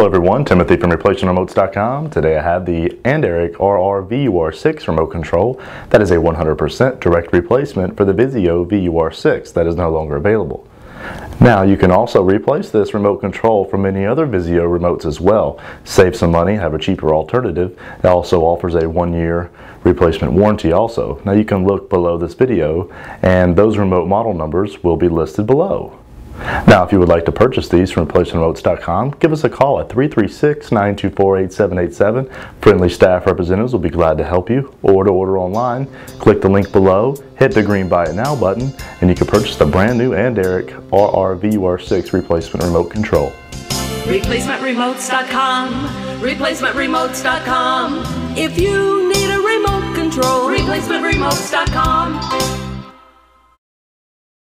Hello everyone, Timothy from ReplacementRemotes.com. Today I have the Anderic VUR6 remote control. That is a 100% direct replacement for the Vizio VUR6 that is no longer available. Now you can also replace this remote control from any other Vizio remotes as well. Save some money, have a cheaper alternative. It also offers a 1-year replacement warranty also. Now you can look below this video and those remote model numbers will be listed below. Now, if you would like to purchase these from ReplacementRemotes.com, give us a call at 336-924-8787. Friendly staff representatives will be glad to help you. Or to order online, click the link below, hit the green Buy It Now button, and you can purchase the brand new Anderic VUR6 replacement remote control. ReplacementRemotes.com, ReplacementRemotes.com. If you need a remote control, ReplacementRemotes.com.